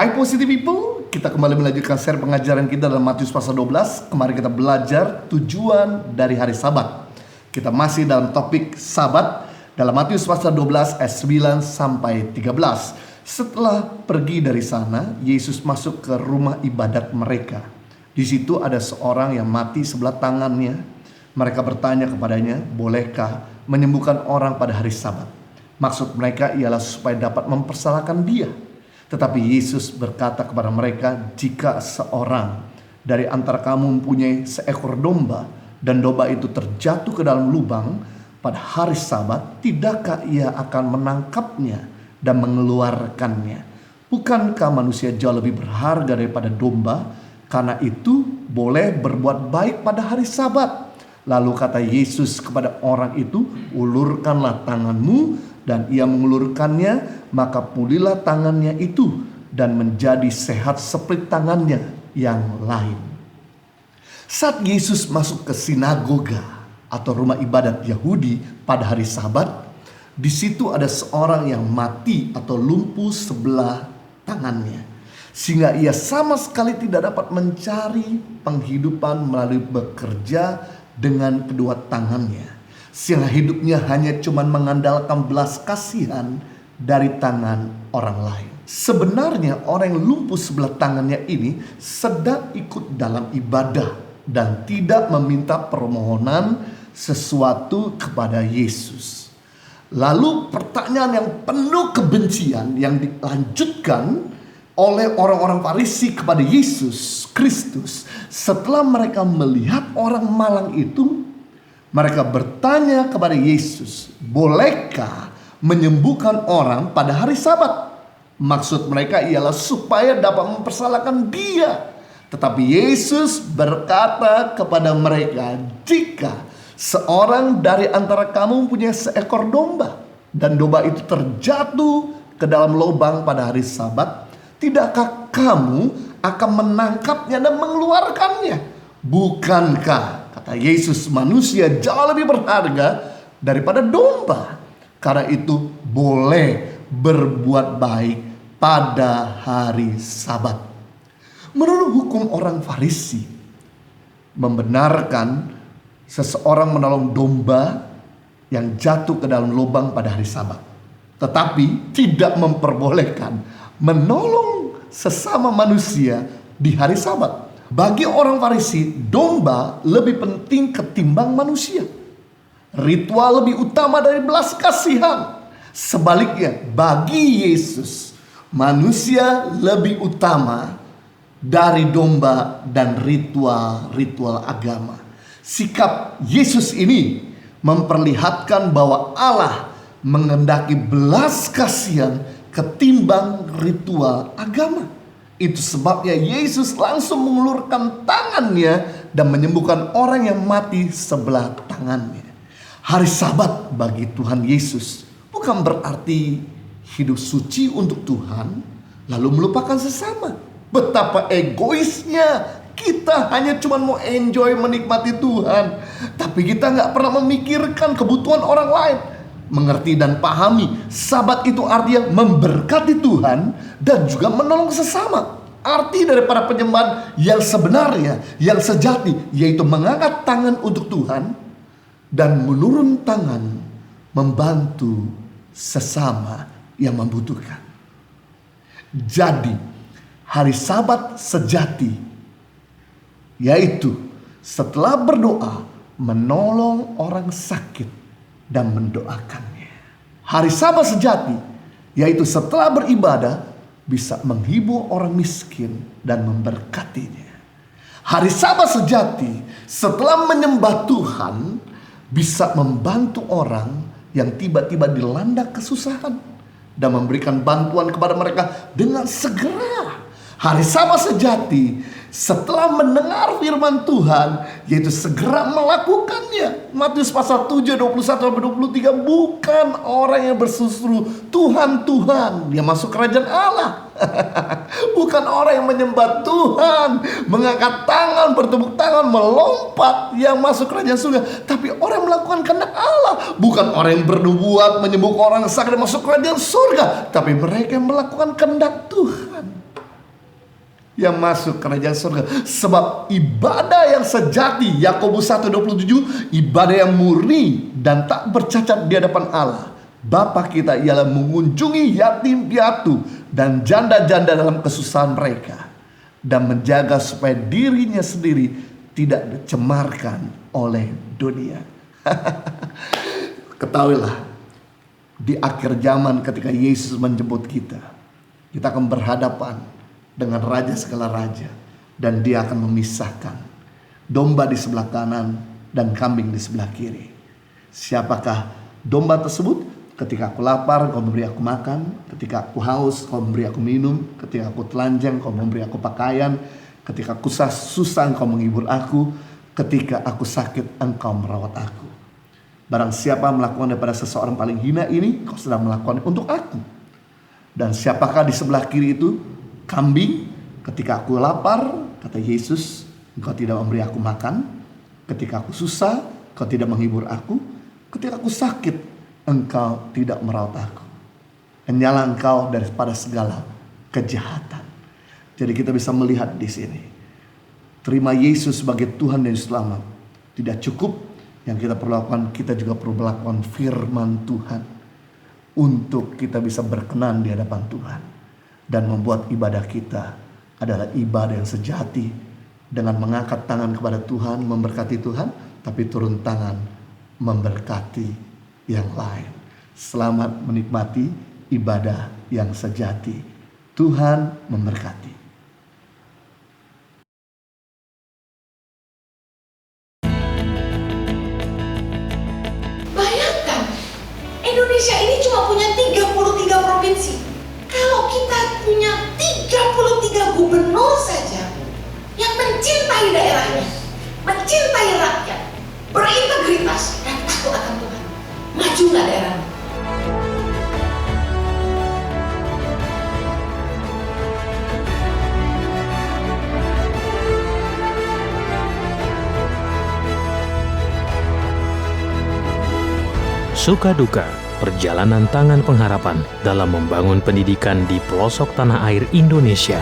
Hai Positive People, kita kembali melanjutkan seri pengajaran kita dalam Matius pasal 12. Kemarin kita belajar tujuan dari hari Sabat. Kita masih dalam topik Sabat dalam Matius pasal 12 ayat 9 sampai 13. Setelah pergi dari sana, Yesus masuk ke rumah ibadat mereka. Di situ ada seorang yang mati sebelah tangannya. Mereka bertanya kepadanya, bolehkah menyembuhkan orang pada hari Sabat? Maksud mereka ialah supaya dapat mempersalahkan dia. Tetapi Yesus berkata kepada mereka, jika seorang dari antara kamu mempunyai seekor domba dan domba itu terjatuh ke dalam lubang pada hari Sabat, tidakkah ia akan menangkapnya dan mengeluarkannya? Bukankah manusia jauh lebih berharga daripada domba? Karena itu boleh berbuat baik pada hari Sabat. Lalu kata Yesus kepada orang itu, ulurkanlah tanganmu. Dan ia mengulurkannya, maka pulihlah tangannya itu dan menjadi sehat seperti tangannya yang lain. Saat Yesus masuk ke sinagoga atau rumah ibadat Yahudi pada hari Sabat, di situ ada seorang yang mati atau lumpuh sebelah tangannya, sehingga ia sama sekali tidak dapat mencari penghidupan melalui bekerja dengan kedua tangannya. Sehingga hidupnya hanya cuma mengandalkan belas kasihan dari tangan orang lain. Sebenarnya orang yang lumpuh sebelah tangannya ini sedang ikut dalam ibadah dan tidak meminta permohonan sesuatu kepada Yesus. Lalu pertanyaan yang penuh kebencian yang dilanjutkan oleh orang-orang Farisi kepada Yesus Kristus setelah mereka melihat orang malang itu. Mereka bertanya kepada Yesus, bolehkah menyembuhkan orang pada hari Sabat? Maksud mereka ialah supaya dapat mempersalahkan dia. Tetapi Yesus berkata kepada mereka, jika seorang dari antara kamu punya seekor domba dan domba itu terjatuh ke dalam lubang pada hari Sabat, tidakkah kamu akan menangkapnya dan mengeluarkannya? Bukankah, kata Yesus, manusia jauh lebih berharga daripada domba? Karena itu boleh berbuat baik pada hari Sabat. Menurut hukum orang Farisi, membenarkan seseorang menolong domba yang jatuh ke dalam lubang pada hari Sabat. Tetapi tidak memperbolehkan menolong sesama manusia di hari Sabat. Bagi orang Farisi, domba lebih penting ketimbang manusia. Ritual lebih utama dari belas kasihan. Sebaliknya, bagi Yesus, manusia lebih utama dari domba dan ritual-ritual agama. Sikap Yesus ini memperlihatkan bahwa Allah menghendaki belas kasihan ketimbang ritual agama. Itu sebabnya Yesus langsung mengulurkan tangannya dan menyembuhkan orang yang mati sebelah tangannya. Hari Sabat bagi Tuhan Yesus bukan berarti hidup suci untuk Tuhan lalu melupakan sesama. Betapa egoisnya kita hanya cuma mau enjoy menikmati Tuhan, tapi kita gak pernah memikirkan kebutuhan orang lain. Mengerti dan pahami Sabat itu artinya memberkati Tuhan dan juga menolong sesama. Arti daripada penyembahan yang sebenarnya, yang sejati, yaitu mengangkat tangan untuk Tuhan dan menurun tangan membantu sesama yang membutuhkan. Jadi hari Sabat sejati yaitu setelah berdoa menolong orang sakit dan mendoakannya. Hari Sabat sejati yaitu setelah beribadah bisa menghibur orang miskin dan memberkatinya. Hari Sabat sejati setelah menyembah Tuhan bisa membantu orang yang tiba-tiba dilanda kesusahan dan memberikan bantuan kepada mereka dengan segera. Hari Sabat sejati setelah mendengar firman Tuhan yaitu segera melakukannya. Matius pasal 7 21-23, bukan orang yang berseru Tuhan Tuhan yang masuk kerajaan Allah. Bukan orang yang menyembah Tuhan, mengangkat tangan, bertepuk tangan, melompat yang masuk kerajaan surga. Tapi orang yang melakukan kehendak Allah. Bukan orang yang bernubuat, menyembuhkan orang sakit dan masuk kerajaan surga, tapi mereka yang melakukan kehendak Tuhan. yang masuk kerajaan surga. Sebab ibadah yang sejati, Yakobus 1:27, ibadah yang murni dan tak bercacat di hadapan Allah Bapa kita ialah mengunjungi yatim piatu dan janda-janda dalam kesusahan mereka, dan menjaga supaya dirinya sendiri tidak dicemarkan oleh dunia. Ketahuilah, di akhir zaman ketika Yesus menjemput kita akan berhadapan dengan Raja segala raja, dan Dia akan memisahkan domba di sebelah kanan dan kambing di sebelah kiri. Siapakah domba tersebut? Ketika aku lapar, kau memberi aku makan. Ketika aku haus, kau memberi aku minum. Ketika aku telanjang, kau memberi aku pakaian. Ketika aku susah, engkau menghibur aku. Ketika aku sakit, engkau merawat aku. Barang siapa melakukan daripada seseorang paling hina ini, kau sedang melakukan untuk aku. Dan siapakah di sebelah kiri itu? Kambing. Ketika aku lapar, kata Yesus, engkau tidak memberi aku makan. Ketika aku susah, engkau tidak menghibur aku. Ketika aku sakit, engkau tidak merawat aku. Hanyalah engkau daripada segala kejahatan. Jadi kita bisa melihat di sini, terima Yesus sebagai Tuhan dan Selamat tidak cukup. Yang kita perlu lakukan, kita juga perlu melakukan firman Tuhan untuk kita bisa berkenan di hadapan Tuhan dan membuat ibadah kita adalah ibadah yang sejati, dengan mengangkat tangan kepada Tuhan, memberkati Tuhan, tapi turun tangan memberkati yang lain. Selamat menikmati ibadah yang sejati. Tuhan memberkati. Bayangkan, Indonesia ini cuma punya 33 provinsi. Kalau kita punya 33 gubernur saja yang mencintai daerahnya, mencintai rakyat, berintegritas dan takut akan Tuhan, maju nggak daerahnya? Suka duka, perjalanan tangan pengharapan dalam membangun pendidikan di pelosok tanah air Indonesia.